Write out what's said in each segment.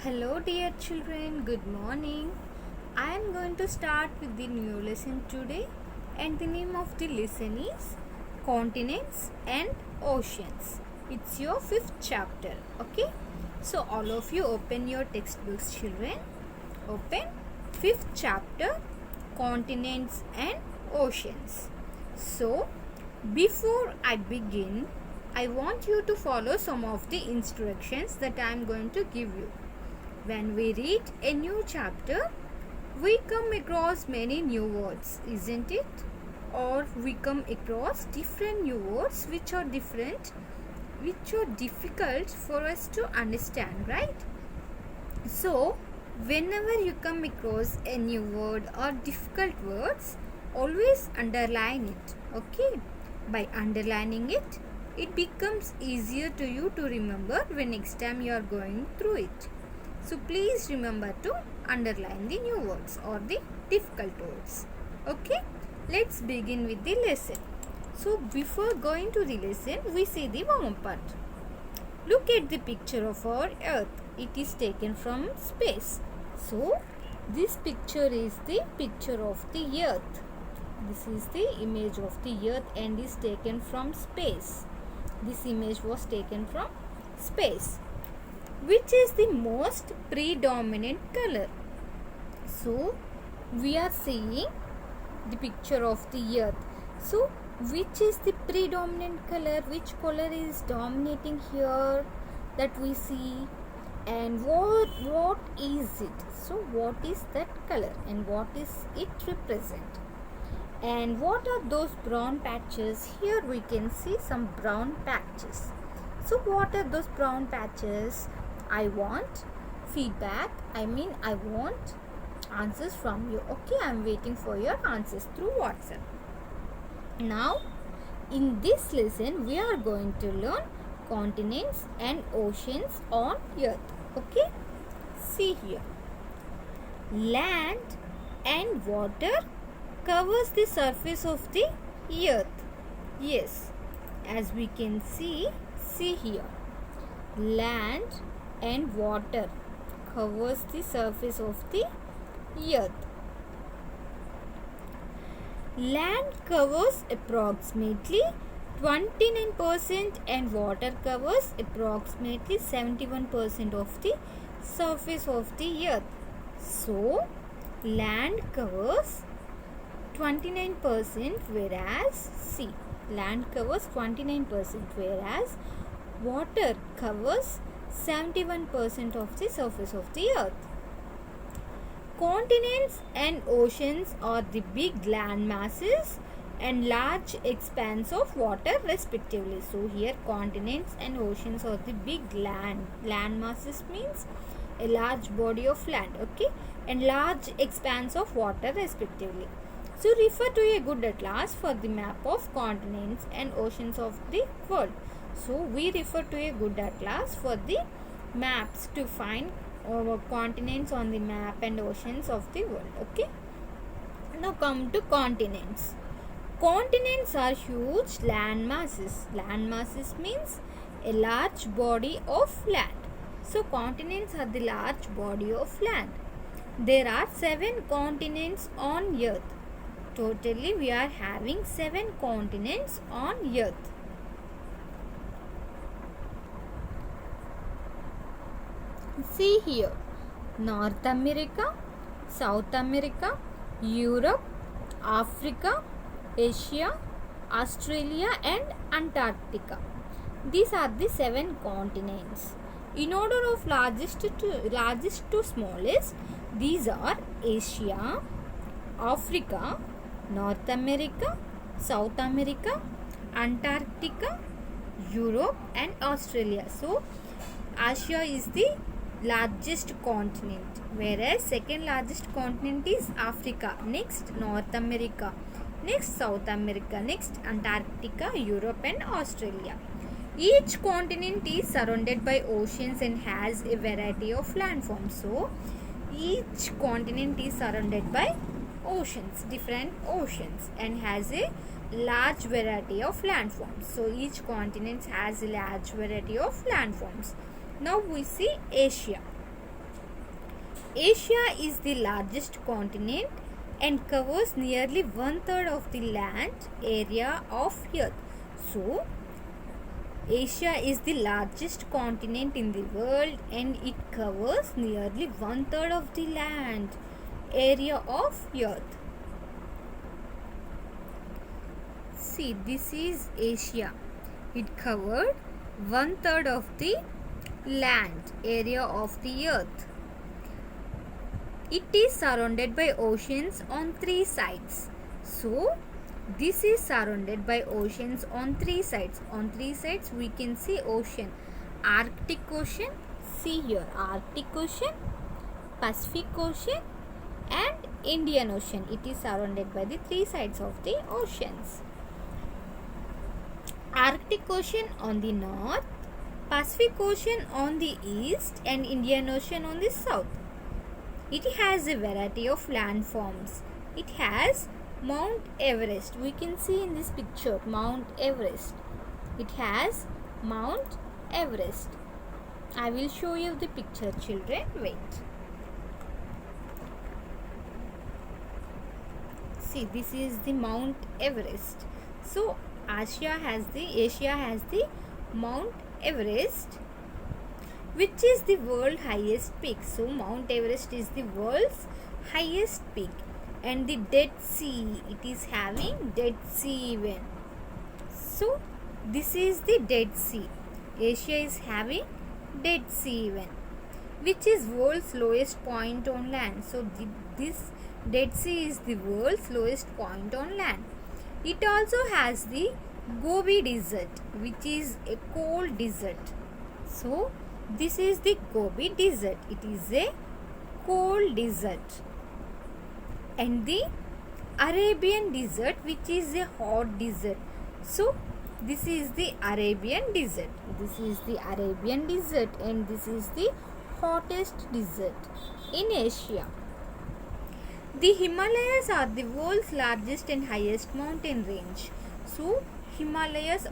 Hello, dear children, good morning. I am going to start with the new lesson today, and the name of the lesson is Continents and Oceans. It's your fifth chapter, okay? So, all of you open your textbooks, children. Open fifth chapter Continents and Oceans. So, before I begin, I want you to follow some of the instructions that I am going to give you. When we read a new chapter, we come across many new words, isn't it? Or we come across different new words which are difficult for us to understand, right? So, whenever you come across a new word or difficult words, always underline it, okay? By underlining it, it becomes easier to you to remember when next time you are going through it. So please remember to underline the new words or the difficult words. Okay, let's begin with the lesson. So before going to the lesson, we see the warm-up part. Look at the picture of our earth. It is taken from space. So this picture is the picture of the earth. This is the image of the earth and is taken from space. This image was taken from space. Which is the most predominant color? So we are seeing the picture of the earth. So which is the predominant color? Which color is dominating here that we see? And what is it? So what is that color and what is it represent? And what are those brown patches? Here we can see some brown patches. So what are those brown patches? I want feedback. I want answers from you. Okay, I am waiting for your answers through WhatsApp. Now, in this lesson, we are going to learn continents and oceans on earth. Okay, see here. Land and water covers the surface of the earth. Yes, as we can see here. Land and water covers the surface of the earth. Land covers approximately 29% and water covers approximately 71% of the surface of the earth. So, land covers 29% whereas land covers 29% whereas water covers 71% of the surface of the earth. Continents and oceans are the big land masses and large expanse of water respectively. So here continents and oceans are the big land masses means a large body of land, okay, and large expanse of water respectively. So refer to a good atlas for the map of continents and oceans of the world. So we refer to a good atlas for the maps to find continents on the map and oceans of the world. Okay. Now come to continents. Continents are huge land masses. Land masses means a large body of land. So continents are the large body of land. There are 7 continents on earth. Totally we are having 7 continents on earth. See here, North America, South America, Europe, Africa, Asia, Australia and Antarctica. These are the 7 continents. In order of largest to smallest, these are Asia, Africa, North America, South America, Antarctica, Europe and Australia. So, Asia is the largest continent, whereas second largest continent is Africa, next North America, next South America, next Antarctica, Europe and Australia. Each continent is surrounded by oceans and has a variety of landforms. So each continent is surrounded by oceans, different oceans, and has a large variety of landforms. So each continent has a large variety of landforms. Now we see Asia. Asia is the largest continent and covers nearly 1/3 of the land area of Earth. So, Asia is the largest continent in the world and it covers nearly 1/3 of the land area of Earth. See, this is Asia. It covered 1/3 of the land area of the Earth. It is surrounded by oceans on 3 sides. So, this is surrounded by oceans on 3 sides. On 3 sides, we can see ocean. Arctic Ocean, see here, Arctic Ocean, Pacific Ocean and Indian Ocean. It is surrounded by the 3 sides of the oceans. Arctic Ocean on the north, Pacific Ocean on the east and Indian Ocean on the south. It has a variety of landforms. It has Mount Everest. We can see in this picture Mount Everest. It has Mount Everest. I will show you the picture, children. Wait. See, this is the Mount Everest. So, Asia has the Mount Everest, which is the world's highest peak. So, Mount Everest is the world's highest peak. And the Dead Sea, it is having Dead Sea even. So, this is the Dead Sea. Asia is having Dead Sea even, which is world's lowest point on land. So, this Dead Sea is the world's lowest point on land. It also has the Gobi Desert, which is a cold desert. So, this is the Gobi Desert. It is a cold desert. And the Arabian Desert, which is a hot desert. So, this is the Arabian Desert. This is the Arabian Desert and this is the hottest desert in Asia. The Himalayas are the world's largest and highest mountain range. So, Himalayas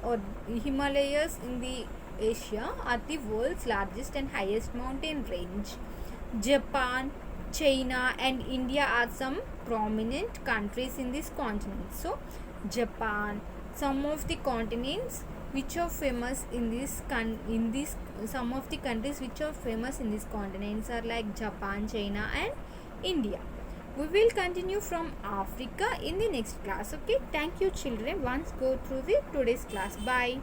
in the Asia are the world's largest and highest mountain range. Japan, China and India are some prominent countries in this continent. So, Japan, some of the continents which are famous some of the countries which are famous in these continents are like Japan, China and India. We will continue from Africa in the next class. Okay, thank you children. Once go through the today's class. Bye.